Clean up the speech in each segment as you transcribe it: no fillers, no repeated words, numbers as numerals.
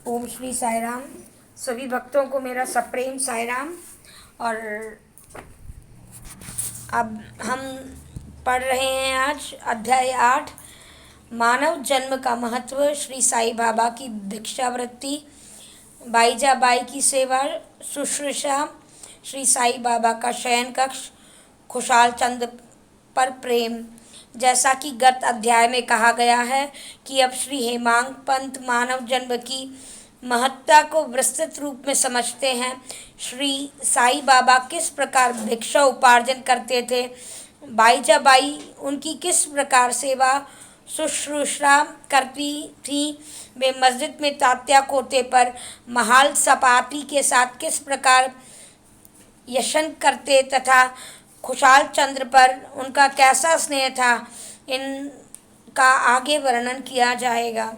ओम श्री साई राम। सभी भक्तों को मेरा सप्रेम साई राम। और अब हम पढ़ रहे हैं आज अध्याय 8, मानव जन्म का महत्व, श्री साई बाबा की भिक्षावृत्ति, बाईजा बाई की सेवा शुश्रूषा, श्री साई बाबा का शयन कक्ष, खुशाल चंद पर प्रेम। जैसा कि गत अध्याय में कहा गया है कि अब श्री हेमांग पंत मानव जन्म की महत्ता को विस्तृत रूप में समझते हैं। श्री साई बाबा किस प्रकार भिक्षा उपार्जन करते थे, बाईजा बाई उनकी किस प्रकार सेवा शुश्रूषा करती थी, वे मस्जिद में तात्या कोटे पर महाल सपाटी के साथ किस प्रकार यशन करते तथा खुशाल चंद्र पर उनका कैसा स्नेह था, इनका आगे वर्णन किया जाएगा।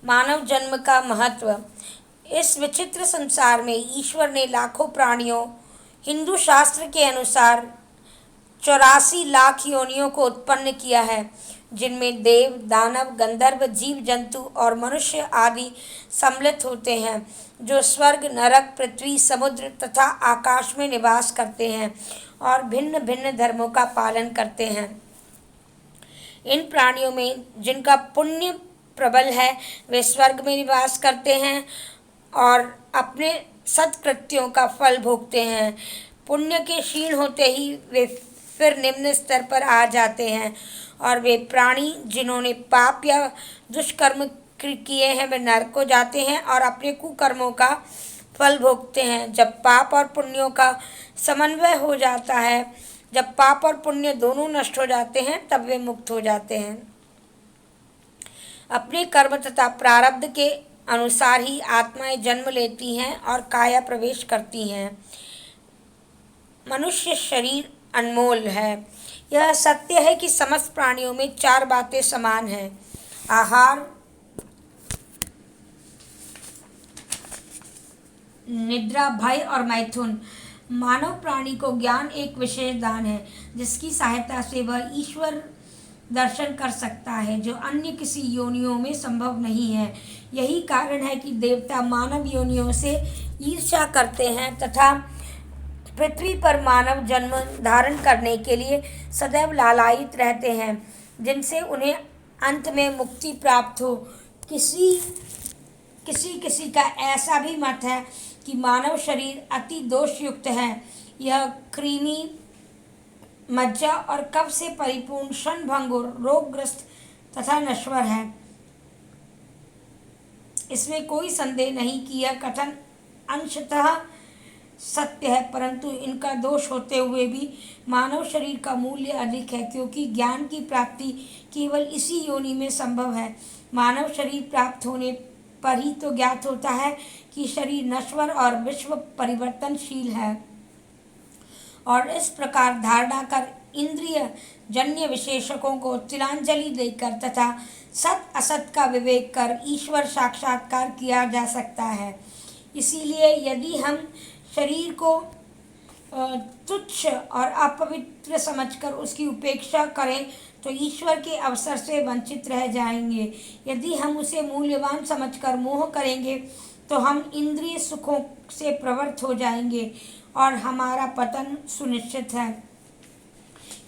मानव जन्म का महत्व। इस विचित्र संसार में ईश्वर ने लाखों प्राणियों, हिंदू शास्त्र के अनुसार 84 लाख योनियों को उत्पन्न किया है, जिनमें देव, दानव, गंधर्व, जीव जंतु और मनुष्य आदि सम्मिलित होते हैं, जो स्वर्ग, नरक, पृथ्वी, समुद्र तथा आकाश में निवास करते हैं और भिन्न भिन्न धर्मों का पालन करते हैं। इन प्राणियों में जिनका पुण्य प्रबल है, वे स्वर्ग में निवास करते हैं और अपने सत्कृत्यों का फल भोगते हैं। पुण्य के क्षीण होते ही वे फिर निम्न स्तर पर आ जाते हैं, और वे प्राणी जिन्होंने पाप या दुष्कर्म किए हैं, वे नरक को जाते हैं और अपने कुकर्मों का फल भोगते हैं। जब पाप और पुण्यों का समन्वय हो जाता है, जब पाप और पुण्य दोनों नष्ट हो जाते हैं, तब वे मुक्त हो जाते हैं। अपने कर्म तथा प्रारब्ध के अनुसार ही आत्माएं जन्म लेती हैं और काया प्रवेश करती हैं। मनुष्य शरीर अनमोल है। यह सत्य है कि समस्त प्राणियों में 4 बातें समान हैं: आहार, निद्रा, भय और मैथुन। मानव प्राणी को ज्ञान एक विशेष दान है, जिसकी सहायता से वह ईश्वर दर्शन कर सकता है, जो अन्य किसी योनियों में संभव नहीं है। यही कारण है कि देवता मानव योनियों से ईर्ष्या करते हैं तथा पृथ्वी पर मानव जन्म धारण करने के लिए सदैव लालायित रहते हैं, जिनसे उन्हें अंत में मुक्ति प्राप्त हो। किसी का ऐसा भी मत है कि मानव शरीर अति दोषयुक्त है। यह कृमि, मज्जा और कफ से परिपूर्ण, क्षणभंगुर, रोगग्रस्त तथा नश्वर है। इसमें कोई संदेह नहीं कि यह कथन अंशतः सत्य है, परंतु इनका दोष होते हुए भी मानव शरीर का मूल्य अधिक है, क्योंकि ज्ञान की प्राप्ति केवल इसी योनि में संभव है। मानव शरीर प्राप्त होने पर ही तो ज्ञात होता है कि शरीर नश्वर और विश्व परिवर्तनशील है, और इस प्रकार धारणा कर इंद्रिय जन्य विशेषकों को तिलांजलि देकर तथा सत असत का विवेक कर ईश्वर साक्षात्कार किया जा सकता है। इसीलिए यदि हम शरीर को तुच्छ और अपवित्र समझकर उसकी उपेक्षा करें तो ईश्वर के अवसर से वंचित रह जाएंगे। यदि हम उसे मूल्यवान समझकर मोह करेंगे तो हम इंद्रिय सुखों से प्रवृत्त हो जाएंगे और हमारा पतन सुनिश्चित है।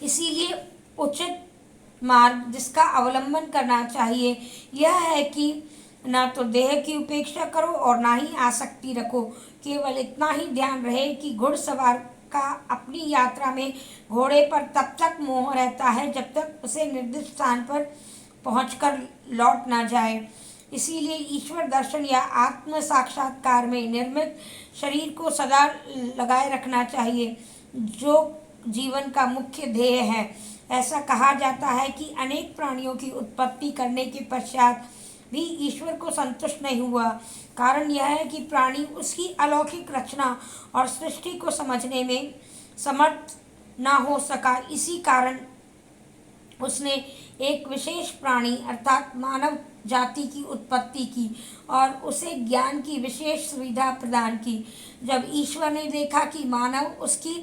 इसीलिए उचित मार्ग जिसका अवलंबन करना चाहिए यह है कि ना तो देह की उपेक्षा करो और ना ही आसक्ति रखो। केवल इतना ही ध्यान रहे कि घुड़सवार का अपनी यात्रा में घोड़े पर तब तक मोह रहता है जब तक उसे निर्दिष्ट स्थान पर पहुंचकर लौट ना जाए। इसीलिए ईश्वर दर्शन या आत्म साक्षात्कार में निर्मित शरीर को सदा लगाए रखना चाहिए, जो जीवन का मुख्य ध्येय है। ऐसा कहा जाता है कि अनेक प्राणियों की उत्पत्ति करने के पश्चात भी ईश्वर को संतुष्ट नहीं हुआ। कारण यह है कि प्राणी उसकी अलौकिक रचना और सृष्टि को समझने में समर्थ ना हो सका। इसी कारण उसने एक विशेष प्राणी अर्थात मानव जाति की उत्पत्ति की और उसे ज्ञान की विशेष सुविधा प्रदान की। जब ईश्वर ने देखा कि मानव उसकी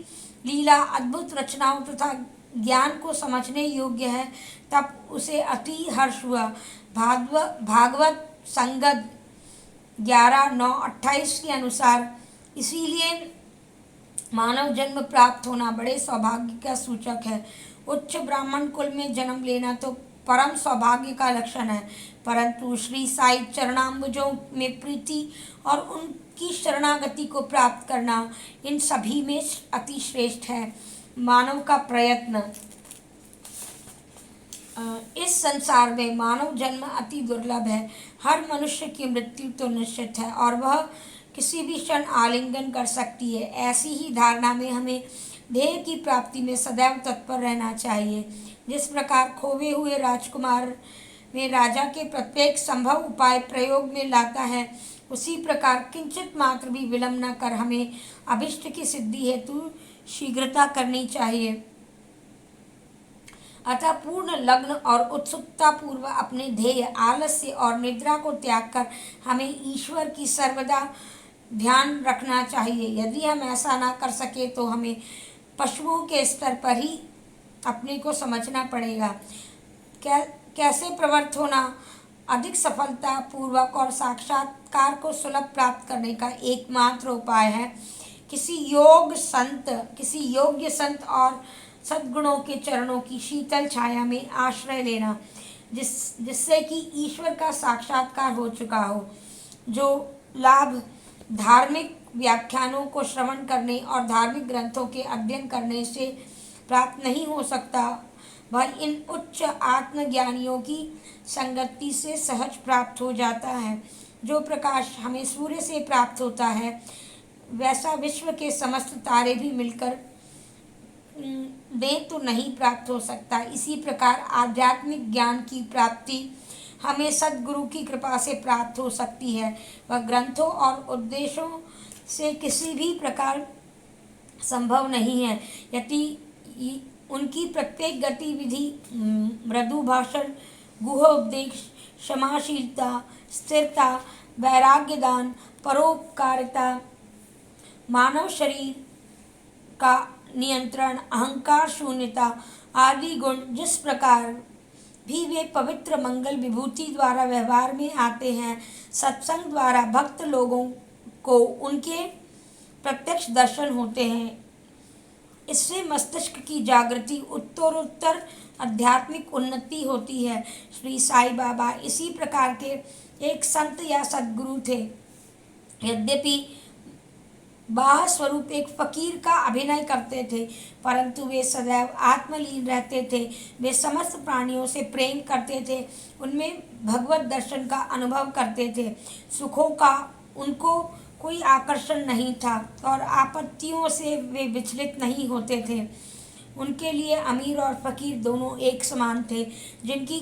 लीला, अद्भुत रचनाओं तथा ज्ञान को समझने योग्य है, तब उसे अति हर्ष हुआ। भागवत संगत 11/9/28 के अनुसार, इसीलिए मानव जन्म प्राप्त होना बड़े सौभाग्य का सूचक है। उच्च ब्राह्मण कुल में जन्म लेना तो परम सौभाग्य का लक्षण है, परंतु श्री साई चरणाम्बुजों में प्रीति और उनकी शरणागति को प्राप्त करना इन सभी में अति श्रेष्ठ है। मानव का प्रयत्न। इस संसार में मानव जन्म अति दुर्लभ है। हर मनुष्य की मृत्यु तो निश्चित है और वह किसी भी क्षण आलिंगन कर सकती है। ऐसी ही धारणा में हमें ध्येय की प्राप्ति में सदैव तत्पर रहना चाहिए। जिस प्रकार खोए हुए राजकुमार में राजा के प्रत्येक संभव उपाय प्रयोग में लाता है, उसी प्रकार किंचित मात्र भी विलंब न कर हमें अभिष्ट की सिद्धि हेतु शीघ्रता करनी चाहिए। अतः पूर्ण लग्न और उत्सुकता पूर्वक अपने ध्येय, आलस्य और निद्रा को त्याग कर हमें ईश्वर की सर्वदा ध्यान रखना चाहिए। यदि हम ऐसा ना कर सके तो हमें पशुओं के स्तर पर ही अपने को समझना पड़ेगा। कैसे प्रवृत्त होना अधिक सफलता पूर्वक और साक्षात्कार को सुलभ प्राप्त करने का एकमात्र उपाय है किसी योग्य संत और सद्गुणों के चरणों की शीतल छाया में आश्रय लेना, जिससे कि ईश्वर का साक्षात्कार हो चुका हो। जो लाभ धार्मिक व्याख्यानों को श्रवण करने और धार्मिक ग्रंथों के अध्ययन करने से प्राप्त नहीं हो सकता, वह इन उच्च आत्मज्ञानियों की संगति से सहज प्राप्त हो जाता है। जो प्रकाश हमें सूर्य से प्राप्त होता है, वैसा विश्व के समस्त तारे भी मिलकर दें तो नहीं प्राप्त हो सकता। इसी प्रकार आध्यात्मिक ज्ञान की प्राप्ति हमें सद्गुरु की कृपा से प्राप्त हो सकती है। वह ग्रंथों और उपदेशों से किसी भी प्रकार संभव नहीं है। यदि उनकी प्रत्येक गतिविधि मृदु भाषण, गुह उपदेश, क्षमाशीलता, स्थिरता, वैराग्य दान, परोपकारिता, मानव शरीर का नियंत्रण, अहंकार शून्यता आदि गुण जिस प्रकार भी वे पवित्र मंगल विभूति द्वारा व्यवहार में आते हैं, सत्संग द्वारा भक्त लोगों को उनके प्रत्यक्ष दर्शन होते हैं। इससे मस्तिष्क की जागृति, उत्तरोत्तर आध्यात्मिक उन्नति होती है। श्री साई बाबा इसी प्रकार के एक संत या सद्गुरु थे। यद्यपि बाह्य स्वरूप एक फकीर का अभिनय करते थे, परंतु वे सदैव आत्मलीन रहते थे। वे समस्त प्राणियों से प्रेम करते थे, उनमें भगवत दर्शन का अनुभव करते थे। सुखों का उनको कोई आकर्षण नहीं था और आपत्तियों से वे विचलित नहीं होते थे। उनके लिए अमीर और फकीर दोनों एक समान थे। जिनकी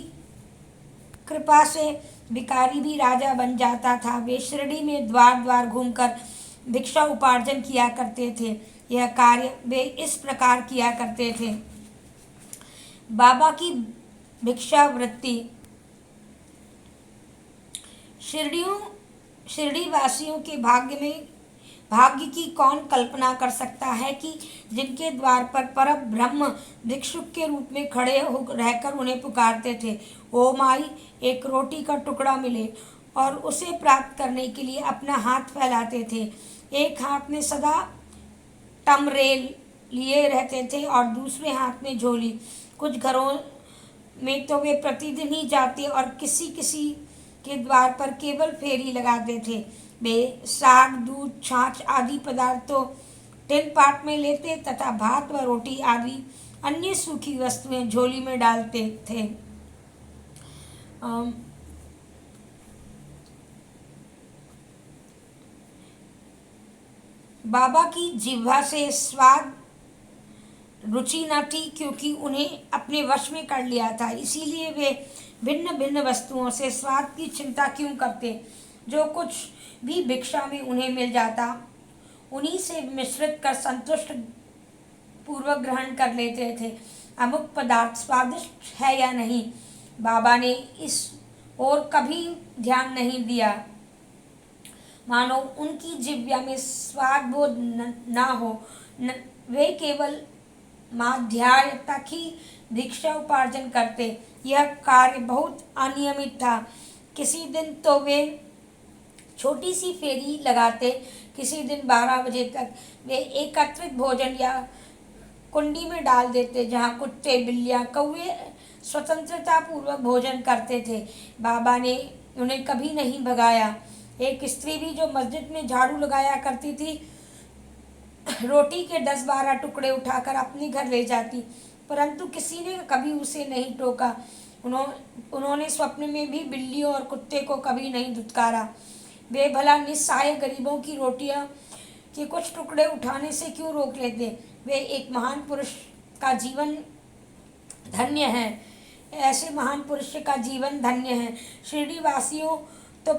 कृपा से भिखारी भी राजा बन जाता था। वे शिरडी में द्वार द्वार घूमकर भिक्षा उपार्जन किया करते थे। यह कार्य वे इस प्रकार किया करते थे। बाबा की भिक्षा वृत्ति। शिरडी वासियों के भाग्य की कौन कल्पना कर सकता है कि जिनके द्वार पर परम ब्रह्म भिक्षुक के रूप में खड़े हो रहकर उन्हें पुकारते थे, ओ माई एक रोटी का टुकड़ा मिले, और उसे प्राप्त करने के लिए अपना हाथ फैलाते थे। एक हाथ में सदा टमरेल लिए रहते थे और दूसरे हाथ में झोली। कुछ घरों में तो वे प्रतिदिन ही जाते और किसी किसी के द्वार पर केवल फेरी लगाते थे। वे साग, दूध, छाछ आदि पदार्थ तो टिन पाट में लेते तथा भात व रोटी आदि अन्य सूखी वस्तुएं झोली में डालते थे। बाबा की जिह्वा से स्वाद रुचि न थी, क्योंकि उन्हें अपने वश में कर लिया था। इसीलिए वे भिन्न भिन्न वस्तुओं से स्वाद की चिंता क्यों करते। जो कुछ भी भिक्षा में उन्हें मिल जाता, उन्हीं से मिश्रित कर संतुष्ट पूर्वक ग्रहण कर लेते थे। अमुक पदार्थ स्वादिष्ट है या नहीं, बाबा ने इस ओर कभी ध्यान नहीं दिया। मानो उनकी जिह्वा में स्वाद बोध न हो। वे केवल माध्याह्न तक ही भिक्षा उपार्जन करते। यह कार्य बहुत अनियमित था। किसी दिन तो वे छोटी सी फेरी लगाते। किसी दिन 12 बजे तक वे एकत्रित भोजन या कुंडी में डाल देते, जहाँ कुत्ते, बिल्लियाँ, कौवे स्वतंत्रता पूर्वक भोजन करते थे। बाबा ने उन्हें कभी नहीं भगाया। एक स्त्री भी जो मस्जिद में झाड़ू लगाया करती थी, रोटी के 10-12 टुकड़े उठाकर अपने घर ले जाती, परंतु किसी ने कभी उसे नहीं टोका। उन्होंने स्वप्न में भी बिल्लियों और कुत्ते को कभी नहीं धुतकारा। वे भला निस्सहाय गरीबों की रोटियां के कुछ टुकड़े उठाने से क्यों रोक लेते। वे एक महान पुरुष का जीवन धन्य है। ऐसे महान पुरुष का जीवन धन्य है। शिरडी वासियों तो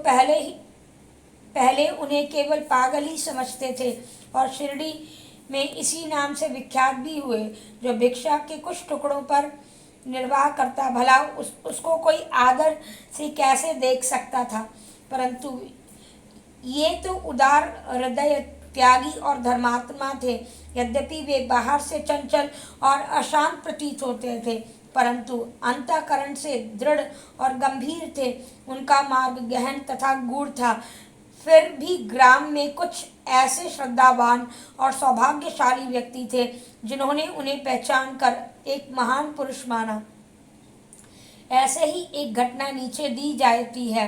पहले उन्हें केवल पागल ही समझते थे और शिरडी में इसी नाम से विख्यात भी हुए। जो भिक्षा के कुछ टुकड़ों पर निर्वाह करता, भला उसको कोई आदर से कैसे देख सकता था। परंतु ये तो उदार हृदय, त्यागी और धर्मात्मा थे। यद्यपि वे बाहर से चंचल और अशांत प्रतीत होते थे, परंतु अंतःकरण से दृढ़ और गंभीर थे। उनका मार्ग गहन तथा गूढ़ था। फिर भी ग्राम में कुछ ऐसे श्रद्धावान और सौभाग्यशाली व्यक्ति थे जिन्होंने उन्हें पहचान कर एक महान पुरुष माना। ऐसे ही एक घटना नीचे दी जाती है।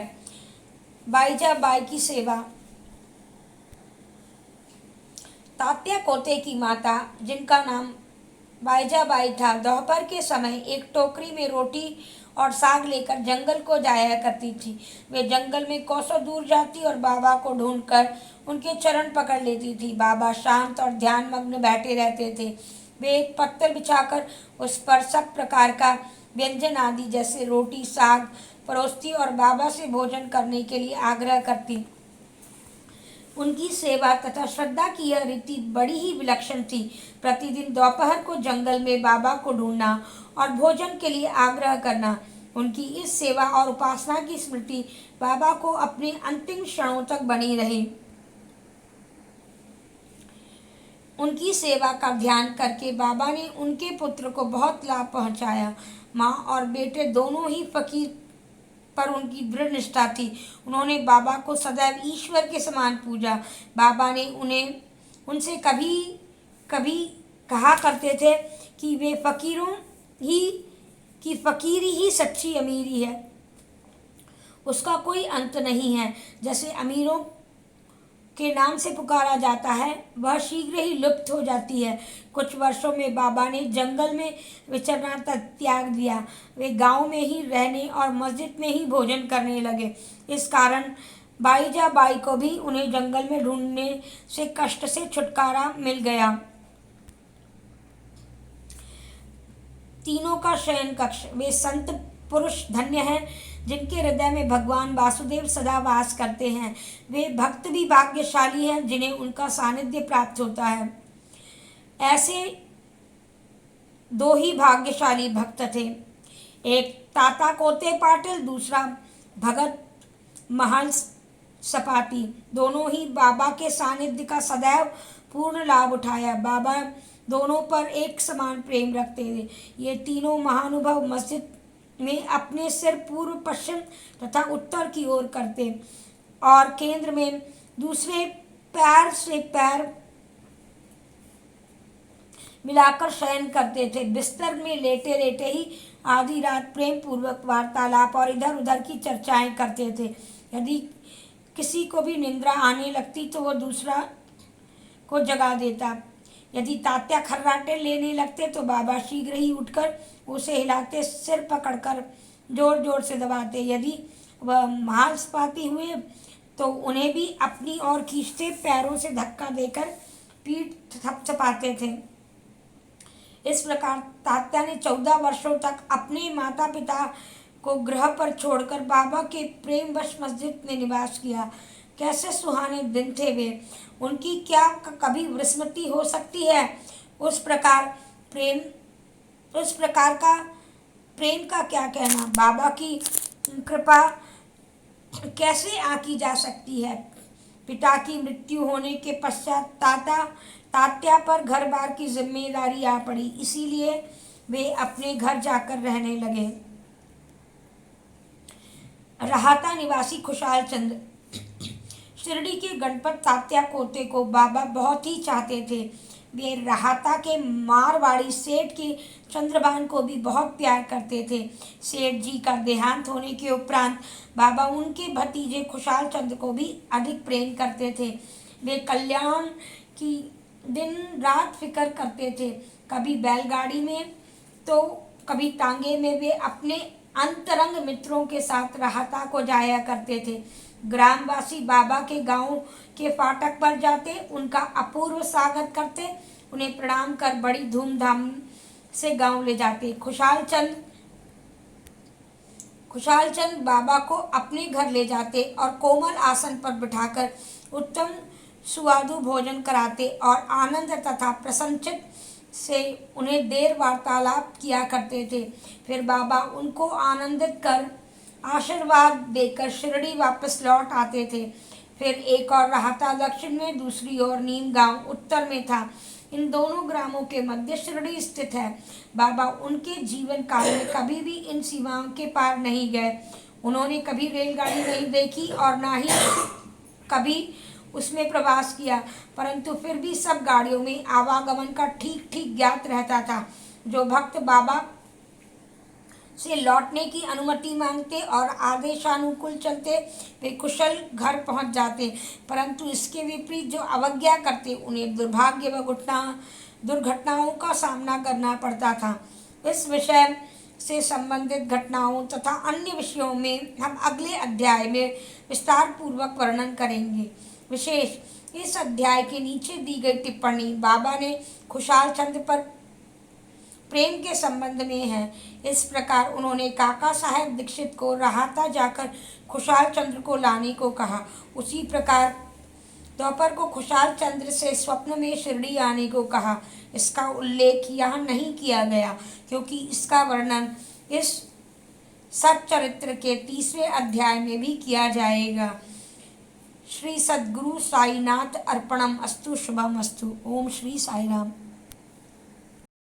बाईजाबाई की सेवा। तात्या कोते की माता, जिनका नाम बाईजाबाई था, दोपहर के समय एक टोकरी में रोटी और साग लेकर जंगल को जाया करती थी। वे जंगल में कोसों दूर जाती और बाबा को ढूंढकर उनके चरण पकड़ लेती थी। बाबा शांत और ध्यान मग्न बैठे रहते थे। वे एक पत्थर बिछाकर उस पर सब प्रकार का व्यंजन आदि जैसे रोटी, साग परोसती और बाबा से भोजन करने के लिए आग्रह करती। उनकी सेवा तथा श्रद्धा की यह रीति बड़ी ही विलक्षण थी। प्रतिदिन दोपहर को जंगल में बाबा को ढूंढना और भोजन के लिए आग्रह करना, उनकी इस सेवा और उपासना की स्मृति बाबा को अपने अंतिम क्षणों तक बनी रही। उनकी सेवा का ध्यान करके बाबा ने उनके पुत्र को बहुत लाभ पहुंचाया। माँ और बेटे दोनों ही फकीर पर उनकी दृढ़ निष्ठा थी। उन्होंने बाबा को सदैव ईश्वर के समान पूजा। बाबा ने उनसे कभी कभी कहा करते थे कि वे फकीरी ही सच्ची अमीरी है, उसका कोई अंत नहीं है। जैसे अमीरों के नाम से पुकारा जाता है, वह शीघ्र ही लुप्त हो जाती है। कुछ वर्षों में बाबा ने जंगल में विचरना त्याग दिया। वे गांव में ही रहने और मस्जिद में ही भोजन करने लगे। इस कारण बाईजाबाई को भी उन्हें जंगल में ढूंढने से कष्ट से छुटकारा मिल गया। तीनों का शयन कक्ष। वे संत पुरुष धन्य हैं जिनके हृदय में भगवान वासुदेव सदा वास करते हैं। वे भक्त भी भाग्यशाली हैं जिन्हें उनका सानिध्य प्राप्त होता है। ऐसे दो ही भाग्यशाली भक्त थे, एक ताता कोते पाटिल, दूसरा भगत महल सपाटी। दोनों ही बाबा के सानिध्य का सदैव पूर्ण लाभ उठाया। बाबा दोनों पर एक समान प्रेम रखते थे। ये तीनों महानुभाव मस्जिद में अपने सिर पूर्व, पश्चिम तथा उत्तर की ओर करते और केंद्र में दूसरे पैर से पैर मिलाकर शयन करते थे। बिस्तर में लेटे लेटे ही आधी रात प्रेम पूर्वक वार्तालाप और इधर उधर की चर्चाएं करते थे। यदि किसी को भी निंद्रा आने लगती तो वह दूसरा को जगा देता। यदि तात्या खर्राटे लेने लगते तो बाबा शीघ्र ही उठकर उसे हिलाते, सिर पकड़कर जोर जोर से दबाते। यदि वह महासपाती हुए तो उन्हें भी अपनी ओर खींचते, पैरों से धक्का देकर पीठ थपथपाते थे। इस प्रकार तात्या ने 14 वर्षों तक अपने माता पिता को गृह पर छोड़कर बाबा के प्रेमवश मस्जिद में निवास किया। कैसे सुहाने दिन थे वे! उनकी क्या कभी विस्मृति हो सकती है? उस प्रकार का प्रेम का क्या कहना। बाबा की कृपा कैसे आकी जा सकती है। पिता की मृत्यु होने के पश्चात तात्या पर घर बार की जिम्मेदारी आ पड़ी, इसीलिए वे अपने घर जाकर रहने लगे। राहता निवासी खुशहाल चंद। शिरडी के गणपत तात्या कोते को बाबा बहुत ही चाहते थे। वे राहता के मारवाड़ी सेठ के चंद्रभान को भी बहुत प्यार करते थे। सेठ जी का देहांत होने के उपरांत बाबा उनके भतीजे खुशाल चंद्र को भी अधिक प्रेम करते थे। वे कल्याण की दिन रात फिक्र करते थे। कभी बैलगाड़ी में तो कभी तांगे में वे अपने अंतरंग मित्रों के साथ राहता को जाया करते थे। ग्रामवासी बाबा के गांव के फाटक पर जाते, उनका अपूर्व स्वागत करते, उन्हें प्रणाम कर बड़ी धूमधाम से गांव ले जाते। खुशाल चंद बाबा को अपने घर ले जाते और कोमल आसन पर बिठाकर उत्तम सुआदु भोजन कराते और आनंद तथा प्रसन्नचित से उन्हें देर वार्तालाप किया करते थे। फिर बाबा उनको आनंदित कर आशीर्वाद देकर शिरडी वापस लौट आते थे। फिर एक और राहता दक्षिण में, दूसरी ओर नीम गांव उत्तर में था। इन दोनों ग्रामों के मध्य शिरडी स्थित है। बाबा उनके जीवन काल में कभी भी इन सीमाओं के पार नहीं गए। उन्होंने कभी रेलगाड़ी नहीं देखी और ना ही कभी उसमें प्रवास किया, परंतु फिर भी सब गाड़ियों में आवागमन का ठीक ठीक ज्ञात रहता था। जो भक्त बाबा से लौटने की अनुमति मांगते और आदेशानुकूल चलते, वे कुशल घर पहुंच जाते, परंतु इसके विपरीत जो अवज्ञा करते, उन्हें दुर्भाग्य व दुर्घटनाओं का सामना करना पड़ता था। इस विषय से संबंधित घटनाओं तथा अन्य विषयों में हम अगले अध्याय में विस्तार पूर्वक वर्णन करेंगे। विशेष इस अध्याय के नीचे दी गई टिप्पणी बाबा ने खुशाल चंद्र पर प्रेम के संबंध में है। इस प्रकार उन्होंने काका साहेब दीक्षित को राहता जाकर खुशाल चंद्र को लाने को कहा। उसी प्रकार दोपहर को खुशाल चंद्र से स्वप्न में शिरडी आने को कहा। इसका उल्लेख यहाँ नहीं किया गया क्योंकि इसका वर्णन इस सच्चरित्र के 30वें अध्याय में भी किया जाएगा। श्री सद्गुरु साईनाथ अर्पणम अस्तु, शुभम अस्तु। ओम श्री साई राम।